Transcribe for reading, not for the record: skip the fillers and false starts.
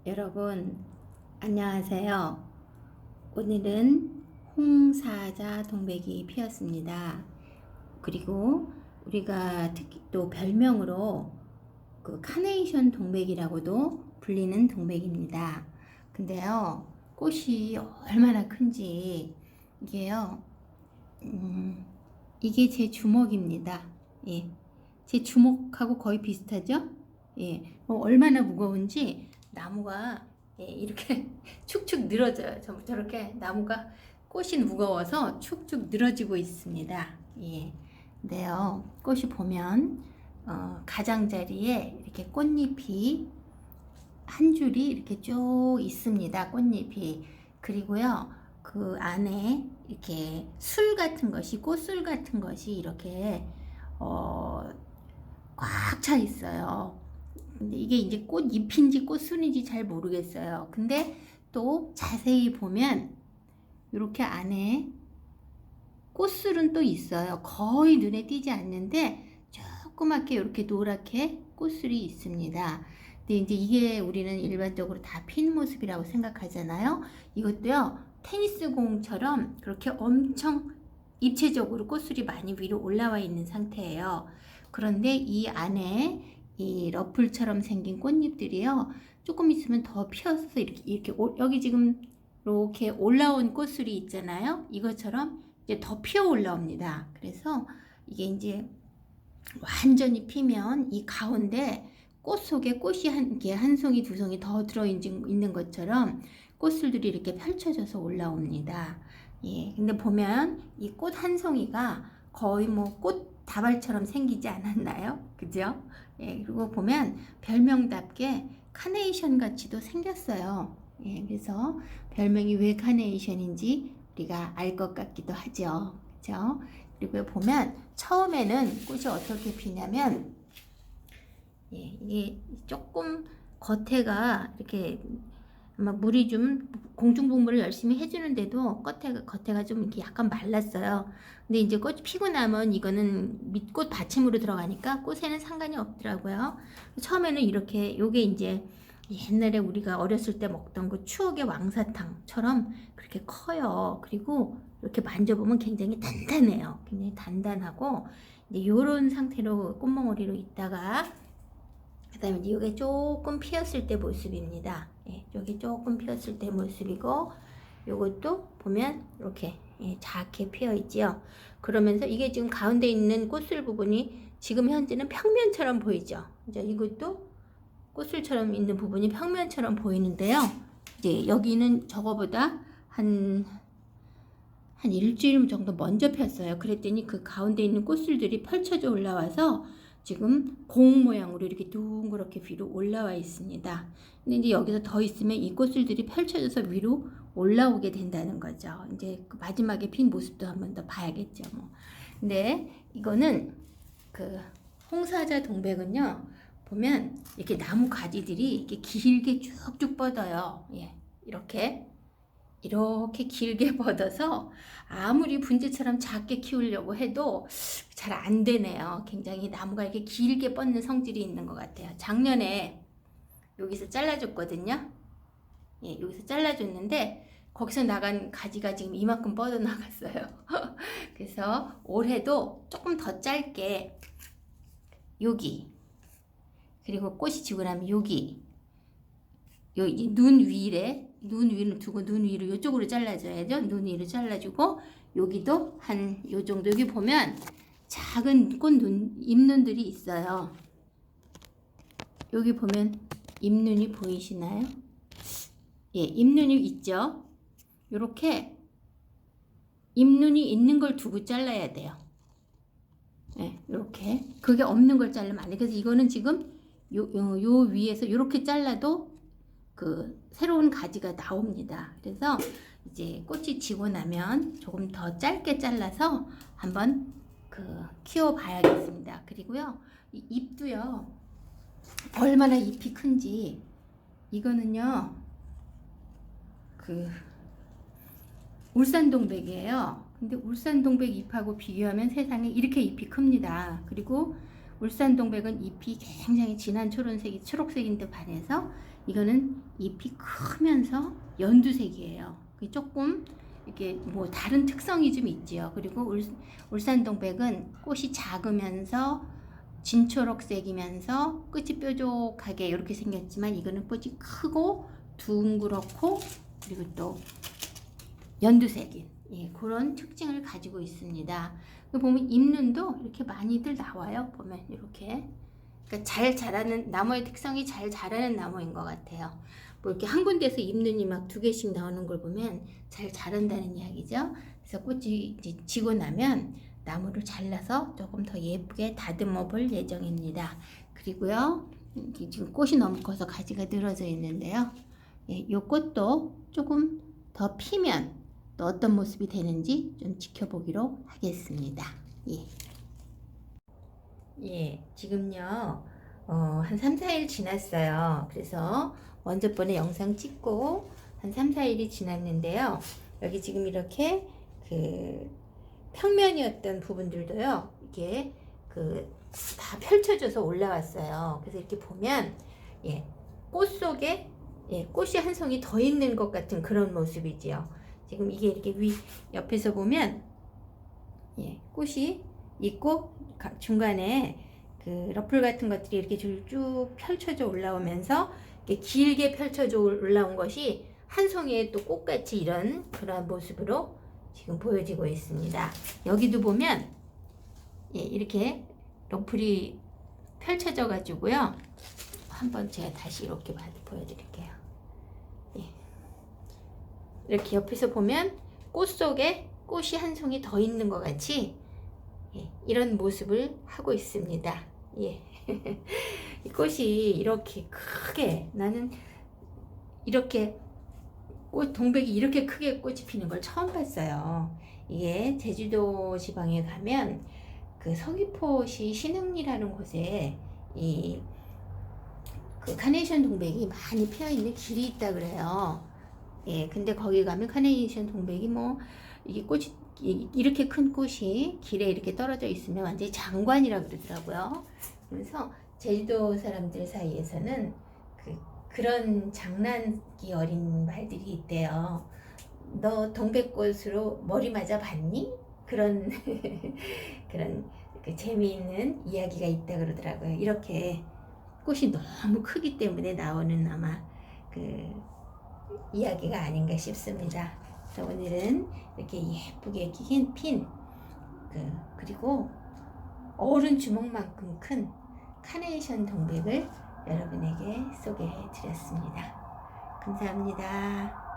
여러분, 안녕하세요. 오늘은 홍사자 동백이 피었습니다. 그리고 우리가 특히 또 별명으로 그 카네이션 동백이라고도 불리는 동백입니다. 근데요, 꽃이 얼마나 큰지, 이게요, 이게 제 주먹입니다. 예. 제 주먹하고 거의 비슷하죠? 예. 얼마나 무거운지 나무가 이렇게 축축 늘어져요. 저렇게 나무가 꽃이 무거워서 축축 늘어지고 있습니다. 예. 근데요, 꽃이 보면 가장자리에 이렇게 꽃잎이 한 줄이 이렇게 쭉 있습니다. 꽃잎이. 그리고요, 그 안에 이렇게 술 같은 것이, 꽃술 같은 것이 이렇게 꽉 차 있어요. 근데 이게 이제 꽃잎인지 꽃순인지 잘 모르겠어요. 근데 또 자세히 보면 이렇게 안에 꽃술은 또 있어요. 거의 눈에 띄지 않는데 조그맣게 이렇게 노랗게 꽃술이 있습니다. 근데 이제 이게 우리는 일반적으로 다 핀 모습이라고 생각하잖아요. 이것도요, 테니스 공처럼 그렇게 엄청 입체적으로 꽃술이 많이 위로 올라와 있는 상태예요. 그런데 이 안에 이 러플처럼 생긴 꽃잎들이요, 조금 있으면 더 피어서 이렇게 여기 지금 이렇게 올라온 꽃술이 있잖아요. 이것처럼 이제 더 피어 올라옵니다. 그래서 이게 이제 완전히 피면 이 가운데 꽃 속에 꽃이 한 송이 두 송이 더 들어있는 것처럼 꽃술들이 이렇게 펼쳐져서 올라옵니다. 예, 근데 보면 이 꽃 한 송이가 거의 뭐 꽃 다발처럼 생기지 않았나요? 그죠? 예, 그리고 보면 별명답게 카네이션 같이도 생겼어요. 예, 그래서 별명이 왜 카네이션인지 우리가 알 것 같기도 하죠. 그죠? 그리고 보면 처음에는 꽃이 어떻게 피냐면, 예, 이게 조금 겉에가 이렇게 아마 물이 좀 공중분무를 열심히 해주는데도 겉에가 좀 이렇게 약간 말랐어요. 근데 이제 꽃이 피고 나면 이거는 밑꽃 받침으로 들어가니까 꽃에는 상관이 없더라고요. 처음에는 이렇게 요게 이제 옛날에 우리가 어렸을 때 먹던 그 추억의 왕사탕처럼 그렇게 커요. 그리고 이렇게 만져보면 굉장히 단단해요. 굉장히 단단하고 이제 요런 상태로 꽃몽오리로 있다가 그 다음에 이게 조금 피었을 때 모습입니다. 예, 여기 조금 피었을 때 모습이고, 요것도 보면 이렇게 작게 피어 있지요. 그러면서 이게 지금 가운데 있는 꽃술 부분이 지금 현재는 평면처럼 보이죠. 이제 이것도 꽃술처럼 있는 부분이 평면처럼 보이는데요. 이제 여기는 저거보다 한 일주일 정도 먼저 폈어요. 그랬더니 그 가운데 있는 꽃술들이 펼쳐져 올라와서 지금 공 모양으로 이렇게 둥그렇게 위로 올라와 있습니다. 근데 이제 여기서 더 있으면 이 꽃술들이 펼쳐져서 위로 올라오게 된다는 거죠. 이제 그 마지막에 핀 모습도 한번 더 봐야겠죠. 뭐. 근데 이거는 그 홍사자 동백은요, 보면 이렇게 나무 가지들이 이렇게 길게 쭉쭉 뻗어요. 예, 이렇게 길게 뻗어서 아무리 분재처럼 작게 키우려고 해도 잘 안 되네요. 굉장히 나무가 이렇게 길게 뻗는 성질이 있는 것 같아요. 작년에 여기서 잘라줬거든요. 예, 여기서 잘라줬는데 거기서 나간 가지가 지금 이만큼 뻗어 나갔어요. 그래서 올해도 조금 더 짧게 여기, 그리고 꽃이 지고 나면 여기, 여기 눈 위를 두고 눈 위로 이쪽으로 잘라줘야죠. 눈 위로 잘라주고 여기도 한 요 정도. 여기 보면 작은 잎눈들이 있어요. 여기 보면 잎눈이 보이시나요? 예, 잎눈이 있죠. 요렇게 잎눈이 있는 걸 두고 잘라야 돼요. 예, 요렇게. 그게 없는 걸 자르면 안 돼. 그래서 이거는 지금 요 위에서 요렇게 잘라도 그 새로운 가지가 나옵니다. 그래서 이제 꽃이 지고 나면 조금 더 짧게 잘라서 한번 그 키워 봐야겠습니다. 그리고요, 이 잎도요, 얼마나 잎이 큰지, 이거는요 그 울산동백이에요. 근데 울산동백 잎하고 비교하면 세상에 이렇게 잎이 큽니다. 그리고 울산 동백은 잎이 굉장히 진한 초록색인데 반해서 이거는 잎이 크면서 연두색이에요. 조금 이게 뭐 다른 특성이 좀 있지요. 그리고 울산 동백은 꽃이 작으면서 진초록색이면서 끝이 뾰족하게 이렇게 생겼지만 이거는 꽃이 크고 둥그렇고 그리고 또 연두색인 그런 특징을 가지고 있습니다. 보면 잎눈도 이렇게 많이들 나와요. 보면 이렇게 그러니까 잘 자라는 나무의 특성이 잘 자라는 나무인 것 같아요. 뭐 이렇게 한 군데서 잎눈이 막 2개씩 나오는 걸 보면 잘 자란다는 이야기죠. 그래서 꽃이 이제 지고 나면 나무를 잘라서 조금 더 예쁘게 다듬어 볼 예정입니다. 그리고요, 지금 꽃이 너무 커서 가지가 늘어져 있는데요. 이 꽃도 조금 더 피면 또 어떤 모습이 되는지 좀 지켜보기로 하겠습니다. 지금요, 한 3, 4일 지났어요. 그래서 먼저 번에 영상 찍고 한 3, 4일이 지났는데요. 여기 지금 이렇게 평면이었던 부분들도요, 이게 다 펼쳐져서 올라왔어요. 그래서 이렇게 보면, 꽃 속에, 꽃이 한 송이 더 있는 것 같은 그런 모습이지요. 지금 이게 이렇게 옆에서 보면, 꽃이 있고, 중간에 러플 같은 것들이 이렇게 쭉 펼쳐져 올라오면서, 이렇게 길게 펼쳐져 올라온 것이 한 송이의 또 꽃같이 이런 그런 모습으로 지금 보여지고 있습니다. 여기도 보면 이렇게 러플이 펼쳐져 가지고요. 한번 제가 다시 이렇게 보여드릴게요. 이렇게 옆에서 보면 꽃 속에 꽃이 한 송이 더 있는 것 같이 이런 모습을 하고 있습니다. 이 꽃이 이렇게 크게 나는 이렇게 동백이 이렇게 크게 꽃이 피는 걸 처음 봤어요. 이게 제주도 지방에 가면 서귀포시 신흥리라는 곳에 카네이션 동백이 많이 피어 있는 길이 있다 그래요. 근데 거기 가면 카네이션 동백이 이게 꽃이 이렇게 큰 꽃이 길에 이렇게 떨어져 있으면 완전히 장관이라 그러더라고요. 그래서 제주도 사람들 사이에서는 그런 장난기 어린 말들이 있대요. 너 동백꽃으로 머리 맞아 봤니? 그런 그런 재미있는 이야기가 있다 그러더라고요. 이렇게 꽃이 너무 크기 때문에 나오는 아마 이야기가 아닌가 싶습니다. 그래서 오늘은 이렇게 예쁘게 핀 그리고 어른 주먹만큼 큰 카네이션 동백을 여러분에게 소개해 드렸습니다. 감사합니다.